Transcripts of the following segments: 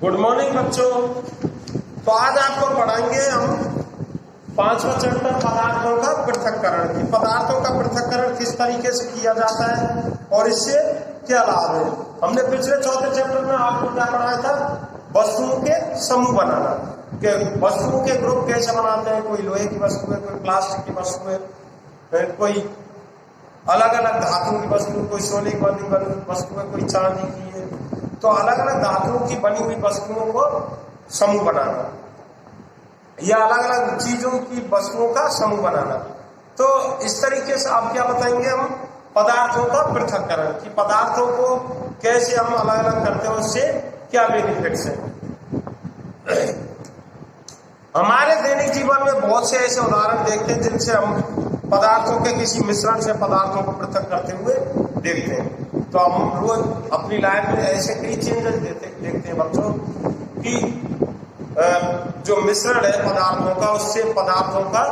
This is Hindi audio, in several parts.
गुड मॉर्निंग बच्चों। तो आज आपको पढ़ाएंगे हम 5वां चैप्टर पदार्थों का पृथक्करण की। पदार्थों का पृथक्करण किस तरीके से किया जाता है और इससे क्या लाभ है। हमने पिछले चौथे चैप्टर में आपको क्या पढ़ाया था, वस्तुओं के समूह बनाना, कि वस्तुओं के ग्रुप कैसे बनाते हैं। कोई लोहे की वस्तु है, कोई प्लास्टिक की वस्तु है, कोई अलग अलग धातुओं की वस्तु, कोई सोने की बनी वस्तु है, कोई चांदी की है। तो अलग अलग धातुओं की बनी हुई वस्तुओं को समूह बनाना या अलग अलग चीजों की वस्तुओं का समूह बनाना। तो इस तरीके से आप क्या बताएंगे, हम पदार्थों का पृथक्करण कि पदार्थों को कैसे हम अलग अलग करते हैं, उससे क्या बेनिफिट्स हैं। हमारे दैनिक जीवन में बहुत से ऐसे उदाहरण देखते हैं जिनसे हम पदार्थों के किसी मिश्रण से पदार्थों को पृथक करते हुए देखते हैं। तो हम रोज अपनी लाइफ में ऐसे कई चेंजेस देखते हैं बच्चों कि जो मिश्रण है पदार्थों का, उससे पदार्थों का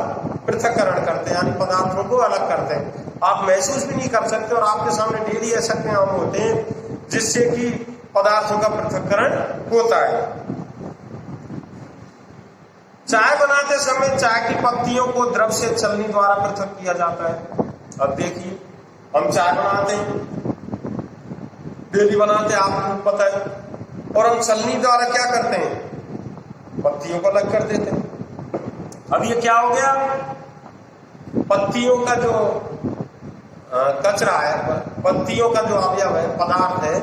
पृथक्करण करते हैं, यानी पदार्थों को अलग करते हैं। आप महसूस भी नहीं कर सकते और आपके सामने डेली ऐसे काम होते हैं जिससे कि पदार्थों का पृथक्करण होता है। चाय बनाते समय चाय की पत्तियों को द्रव से चलनी द्वारा पृथक किया जाता है। अब देखिए, हम चाय बनाते हैं, डेली बनाते हैं, आपको पता है, और हम चलनी द्वारा क्या करते हैं, पत्तियों को अलग कर देते हैं। अब ये क्या हो गया, पत्तियों का जो कचरा है, पत्तियों का जो अवयव है, पदार्थ है,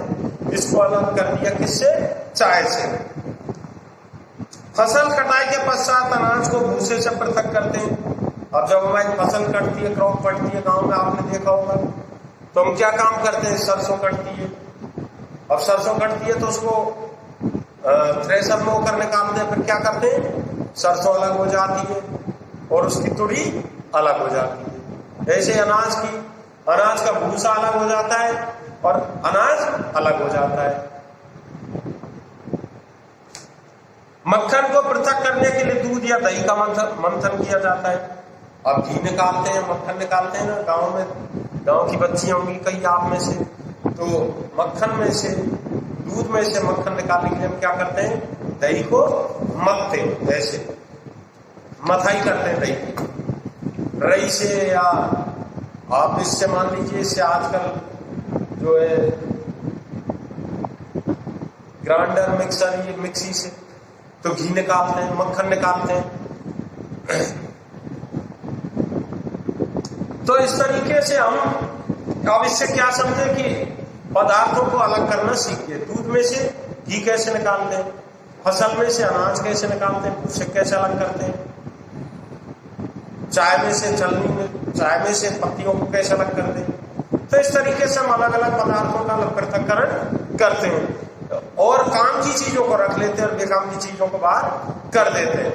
इसको अलग कर दिया किससे, चाय से। फसल कटाई के पश्चात अनाज को भूसे से पृथक करते हैं। अब जब हमारी फसल कटती है, क्रॉप कटती है, गांव में आपने देखा होगा, तो हम क्या काम करते हैं, सरसों कटती है। अब सरसों कटती है तो उसको थ्रेशर में होकर निकालते हैं, फिर क्या करते हैं, सरसों अलग हो जाती है और उसकी तुड़ी अलग हो जाती है। ऐसे अनाज का भूसा अलग हो जाता है और अनाज अलग हो जाता है। मक्खन को पृथक करने के लिए दूध या दही का मंथन किया जाता है। अब घी निकालते हैं, मक्खन निकालते हैं ना, गांव की बच्चियां होंगी कई आप में से, तो मक्खन में से, दूध में से मक्खन निकालने के लिए हम क्या करते हैं, दही को मथते हैं, ऐसे मथाई करते हैं दही की, रई से, या आप इससे मान लीजिए, इससे आजकल जो है ग्राइंडर, मिक्सर, ये मिक्सी से तो घी निकालते हैं, मक्खन निकालते हैं। तो इस तरीके से हम अब इससे क्या समझे कि पदार्थों को अलग करना सीखिए। दूध में से घी कैसे निकालते हैं, फसल में से अनाज कैसे निकालते हैं, उससे कैसे अलग करते हैं, चाय में से चाय में से पत्तियों को कैसे अलग करते हैं। तो इस तरीके से हम अलग अलग पदार्थों का अलग पृथक्करण करते हैं और काम की चीजों को रख लेते हैं और बेकाम की चीजों को बाहर कर देते हैं।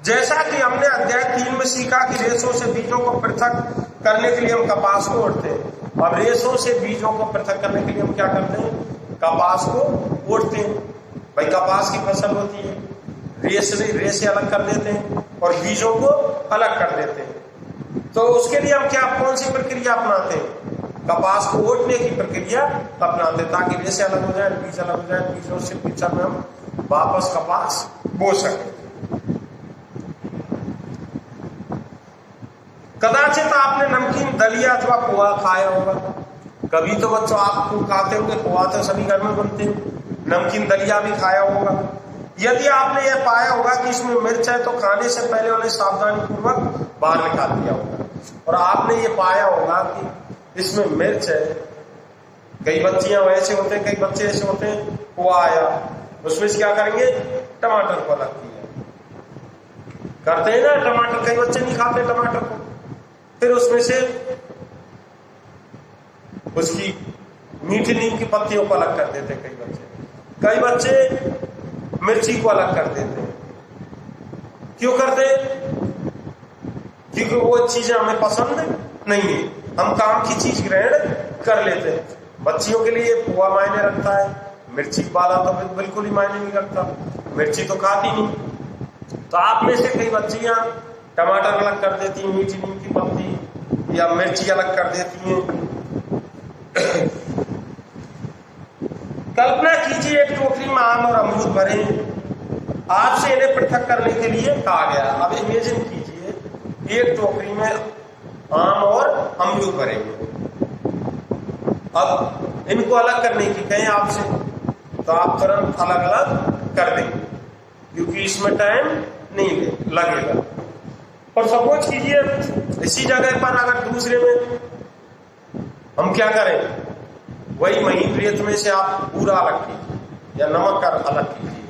जैसा कि हमने अध्याय 3 में सीखा कि रेशों से बीजों को पृथक करने के लिए हम कपास को ओढ़ते हैं। अब रेशों से बीजों को पृथक करने के लिए हम क्या करते हैं, कपास को ओढ़ते हैं। भाई कपास की फसल होती है, रेशे अलग कर देते हैं और बीजों को अलग कर देते हैं। तो उसके लिए हम कौन सी प्रक्रिया अपनाते हैं, कपास को ओढ़ने की प्रक्रिया अपनाते, ताकि रेशे अलग हो जाए, बीज अलग हो जाए, बीजों से फ्यूचर में हम वापस कपास बो सके। कदाचित आपने नमकीन दलिया अथवा पोहा खाया होगा। कभी तो बच्चों आपको खाते होंगे, पोहा तो सभी घर में बनते हैं, नमकीन दलिया भी खाया होगा। यदि आपने यह पाया होगा कि इसमें मिर्च है तो खाने से पहले उन्हें सावधानी पूर्वक बाहर निकाल दिया होगा। और आपने ये पाया होगा कि इसमें मिर्च है, कई बच्चियां वैसे होते हैं, कई बच्चे ऐसे होते हैं, पोहा आया उसमें से क्या करेंगे, टमाटर को अलग किया करते हैं ना, टमाटर कई बच्चे नहीं खाते टमाटर को, फिर उसमें से उसकी मीठी नीम की पत्तियों को अलग कर देते हैं कई बच्चे मिर्ची को अलग कर देते हैं। क्यों करते हैं, क्योंकि वो चीजें हमें पसंद नहीं है, हम काम की चीज ग्रहण कर लेते हैं। बच्चियों के लिए पोहा मायने रखता है, मिर्ची वाला तो बिल्कुल ही मायने नहीं रखता, मिर्ची तो खाती नहीं। तो आप में से कई बच्चियां टमाटर अलग कर देती हैं, मीठी नीम की पत्ती या मिर्ची अलग कर देती हैं। कल्पना कीजिए एक टोकरी में आम और अमरूद भरे हैं, आपसे इन्हें पृथक करने के लिए कहा गया। अब इमेजिन कीजिए एक टोकरी में आम और अमरूद भरे हैं, अब इनको अलग करने की कहें आपसे, तो आप तुरंत अलग अलग कर देंगे क्योंकि इसमें टाइम नहीं लगेगा। और सपोज कीजिए इसी जगह पर अगर दूसरे में हम क्या करें, वही महीन रेत में से आप पूरा अलग कीजिए या नमक अलग कीजिए,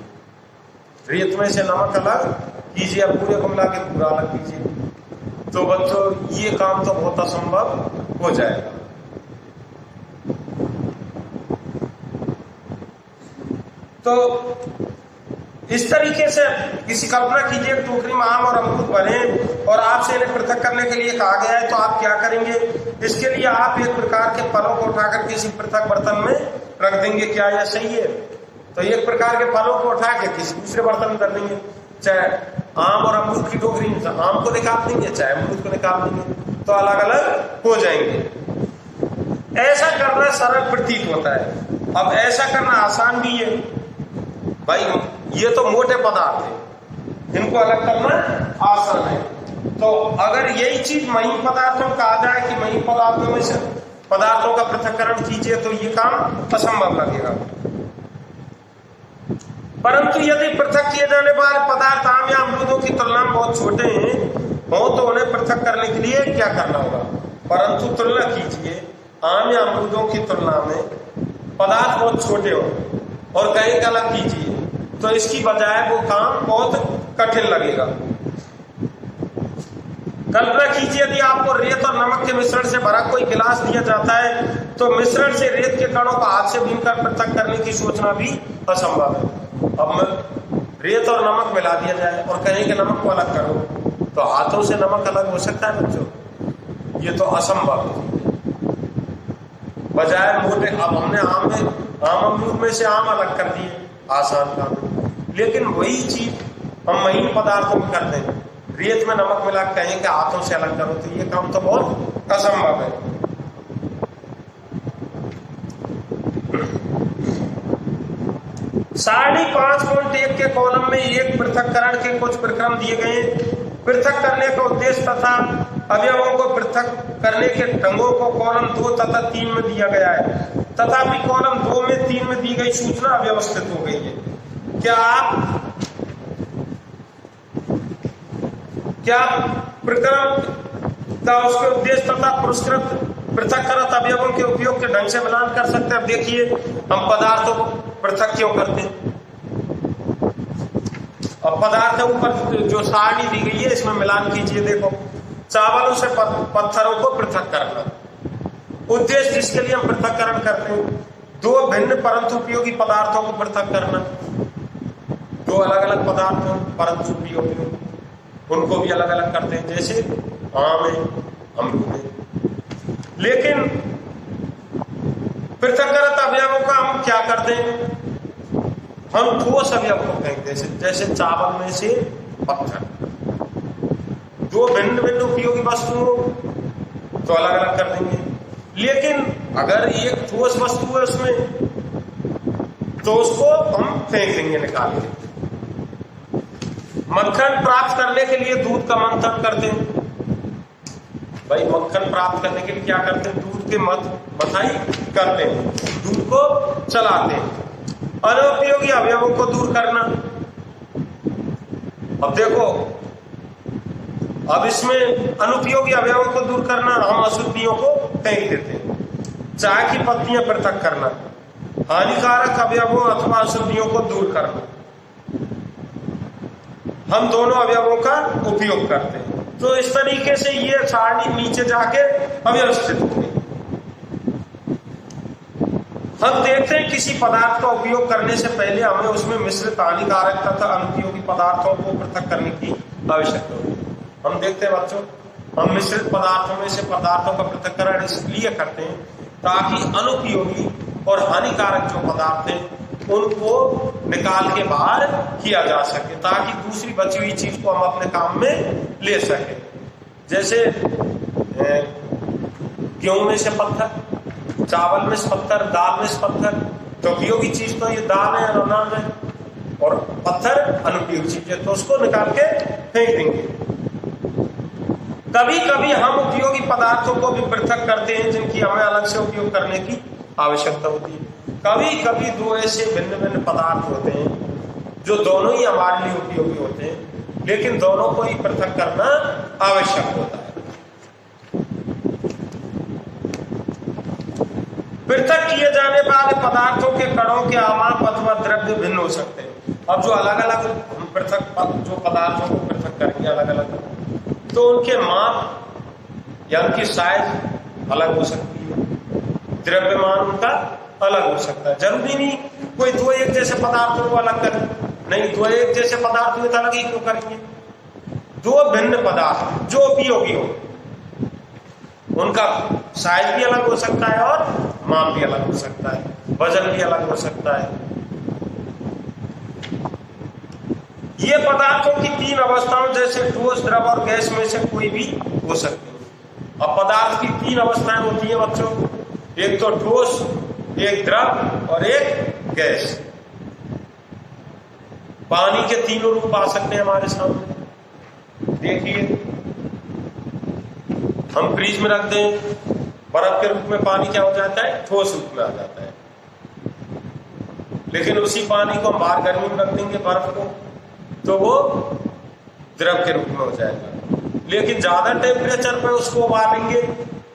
रेत में से नमक अलग कीजिए, पूरे को मिला के पूरा अलग कीजिए, तो बच्चों ये काम तो बहुत असंभव हो जाएगा। तो इस तरीके से किसी कल्पना कीजिए टोकरी में आम और अमरूद भरे और आपसे इन्हें पृथक करने के लिए कहा गया है, तो आप क्या करेंगे, इसके लिए आप एक प्रकार के फलों को उठाकर किसी पृथक बर्तन में रख देंगे। क्या यह सही है? तो एक प्रकार के फलों को उठा के किसी दूसरे बर्तन में कर देंगे, चाहे आम और अमरूद की टोकरी में आम को निकाल देंगे, चाहे अमरूद को निकाल देंगे, तो अलग अलग हो जाएंगे। ऐसा करना सरल प्रतीत होता है। अब ऐसा करना आसान भी है भाई, ये तो मोटे पदार्थ है, इनको अलग करना आसान है। तो अगर यही चीज महीन पदार्थों का आ जाए कि महीन पदार्थों में से पदार्थों का पृथक्करण कीजिए, तो ये काम असंभव लगेगा। परंतु यदि पृथक किए जाने वाले पदार्थ आम या अमरूदों की तुलना में बहुत छोटे हैं हो, तो उन्हें पृथक करने के लिए क्या करना होगा। परंतु तुलना कीजिए आम या अमरूदों की तुलना में पदार्थ बहुत छोटे हो और कहीं का अलग कीजिए, तो इसकी बजाय वो काम बहुत कठिन लगेगा। कल्पना कीजिए यदि आपको रेत और नमक के मिश्रण से भरा कोई गिलास दिया जाता है, तो मिश्रण से रेत के कणों को हाथ से बीनकर पृथक करने की सोचना भी असंभव है। अब रेत और नमक मिला दिया जाए और कहें कि नमक को अलग करो, तो हाथों से नमक अलग हो सकता है बच्चों? ये तो असंभव है। बजाय मोटे, अब हमने आम अमरूद में से आम अलग कर दिए, आसान काम है। लेकिन वही चीज हम महीन पदार्थों में करते हैं, रेत में नमक मिला कहें कि हाथों से अलग करो, तो ये काम तो बहुत असंभव है। 5.1 के कॉलम में एक पृथक्करण के कुछ प्रक्रम दिए गए हैं। पृथक करने का उद्देश्य तथा अवयवों को पृथक करने के ढंगों को कॉलम 2 तथा 3 में दिया गया है, तथापि कॉलम 2 में 3 में दी गई सूचना अव्यवस्थित हो गई है। क्या प्रक्रम का उसके उद्देश्य तथा पुरस्कृत पृथककृत अवयवों के उपयोग के ढंग से मिलान कर सकते हैं। अब देखिए हम पदार्थों को पृथक क्यों करते हैं। अब पदार्थ ऊपर जो सारणी दी गई है इसमें मिलान कीजिए, देखो चावलों से पत्थरों को पृथक करना, उद्देश्य जिसके लिए हम पृथक्करण करते हैं। 2 भिन्न परंतु उपयोगी पदार्थों को पृथक करना, 2 अलग अलग पदार्थ हो परंतु उपयोगी, उनको भी अलग अलग करते हैं, जैसे आम है अमरूद है। लेकिन पृथक्कृत अवयवों का हम क्या करते हैं, हम ठोस अवयव को फेंक देते, जैसे चावल में से पत्थर। 2 भिन्न भिन्न उपयोगी वस्तुओं तो अलग अलग कर देंगे। लेकिन अगर एक ठोस वस्तु है उसमें, तो उसको हम फेंक देंगे निकाल के। मक्खन प्राप्त करने के लिए दूध का मंथन करते हैं। भाई मक्खन प्राप्त करने के लिए क्या करते हैं, दूध के मथाई करते हैं, दूध को चलाते हैं। अनुपयोगी अवयवों को दूर करना, अब देखो अब इसमें अनुपयोगी अवयवों को दूर करना, हम अशुद्धियों को फेंक देते हैं। चाय की पत्तियां पृथक करना, हानिकारक अवयवों अथवा अशुद्धियों को दूर करना, हम दोनों अवयवों का उपयोग करते हैं। तो इस तरीके से ये सारणी नीचे जाके अव्यवस्थित हो गई। हम देखते हैं किसी पदार्थ का उपयोग करने से पहले हमें उसमें मिश्रित हानिकारक तथा अनुपयोगी पदार्थों को पृथक करने की आवश्यकता होती है। हम देखते हैं बच्चों, हम मिश्रित पदार्थों में से पदार्थों का पृथक्करण इसलिए करते हैं ताकि अनुपयोगी और हानिकारक जो पदार्थ हैं उनको निकाल के बाहर किया जा सके, ताकि दूसरी बची हुई चीज को हम अपने काम में ले सके। जैसे गेहूं में से पत्थर, चावल में से पत्थर, दाल में से पत्थर, तो उपयोगी चीज तो ये दाल है, अनाज है, और पत्थर अनुपयोगी चीज है, तो उसको निकाल के फेंक देंगे। कभी कभी हम उपयोगी पदार्थों को भी पृथक करते हैं जिनकी हमें अलग से उपयोग करने की आवश्यकता होती है। कभी कभी दो ऐसे भिन्न भिन्न पदार्थ होते हैं जो दोनों ही हमारे लिए उपयोगी होते हैं, लेकिन दोनों को ही पृथक करना आवश्यक होता है। पृथक किए जाने वाले पदार्थों के कणों के आमाप अथवा द्रव्य भिन्न हो सकते हैं। अब जो अलग अलग पृथक जो पदार्थों को पृथक करेंगे अलग अलग, तो उनके माप या उनकी साइज अलग हो सकती है, द्रव्यमान उनका अलग हो सकता है। जरूरी नहीं कोई दो एक जैसे पदार्थों को अलग करें, नहीं, दो एक जैसे पदार्थ हुए तो अलग ही क्यों करेंगे। दो भिन्न पदार्थ जो उपयोगी हो उनका साइज भी अलग हो सकता है और माप भी अलग हो सकता है, वजन भी अलग हो सकता है। ये पदार्थों की तीन अवस्थाओं जैसे ठोस, द्रव और गैस में से कोई भी हो सकती है। अब पदार्थ की तीन अवस्थाएं होती हैं बच्चों, एक तो ठोस, एक द्रव और एक गैस। पानी के तीनों रूप आ सकते हैं हमारे सामने। देखिए, हम फ्रीज में रख दें, बर्फ के रूप में पानी क्या हो जाता है, ठोस रूप में आ जाता है। लेकिन उसी पानी को हम बाहर गर्मी में रख देंगे बर्फ को, तो वो द्रव के रूप में हो जाएगा। लेकिन ज्यादा टेम्परेचर पे उसको उबालेंगे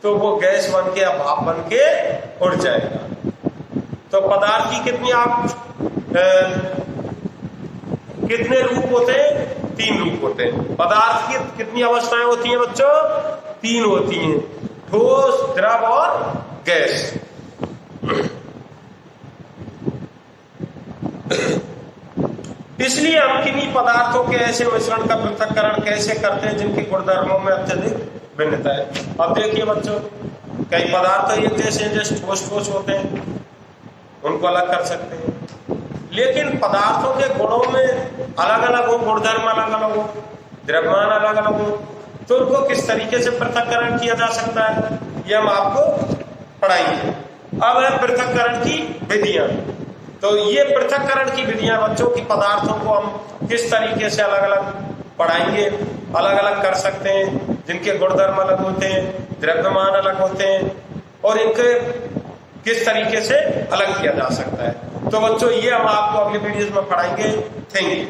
तो वो गैस बन के या भाप बन के उड़ जाएगा। तो पदार्थ की कितने रूप होते हैं, तीन रूप होते हैं। पदार्थ की कितनी अवस्थाएं होती हैं बच्चों, तीन होती हैं, ठोस, द्रव और गैस। इसलिए हम किन्हीं पदार्थों के ऐसे मिश्रण का पृथक्करण कैसे करते हैं जिनके गुणधर्मों में अत्यधिक भिन्नता है। अब देखिए बच्चों, कई पदार्थ एक जैसे हैं, जैसे ठोस ठोस होते हैं, उनको अलग कर सकते हैं। लेकिन पदार्थों के गुणों में अलग अलग हो, गुणधर्म अलग अलग हो, द्रव्यमान अलग अलग हो, तो उनको किस तरीके से पृथक्करण किया जा सकता है, ये हम आपको पढ़ाएंगे। अब है पृथक्करण की विधियां। तो ये पृथक्करण की विधियां बच्चों की पदार्थों को हम किस तरीके से अलग अलग पढ़ाएंगे, अलग अलग कर सकते हैं, जिनके गुणधर्म अलग होते हैं, द्रव्यमान अलग होते हैं, और इनके किस तरीके से अलग किया जा सकता है। तो बच्चों ये हम आपको अगले वीडियोस में पढ़ाएंगे। Thank you.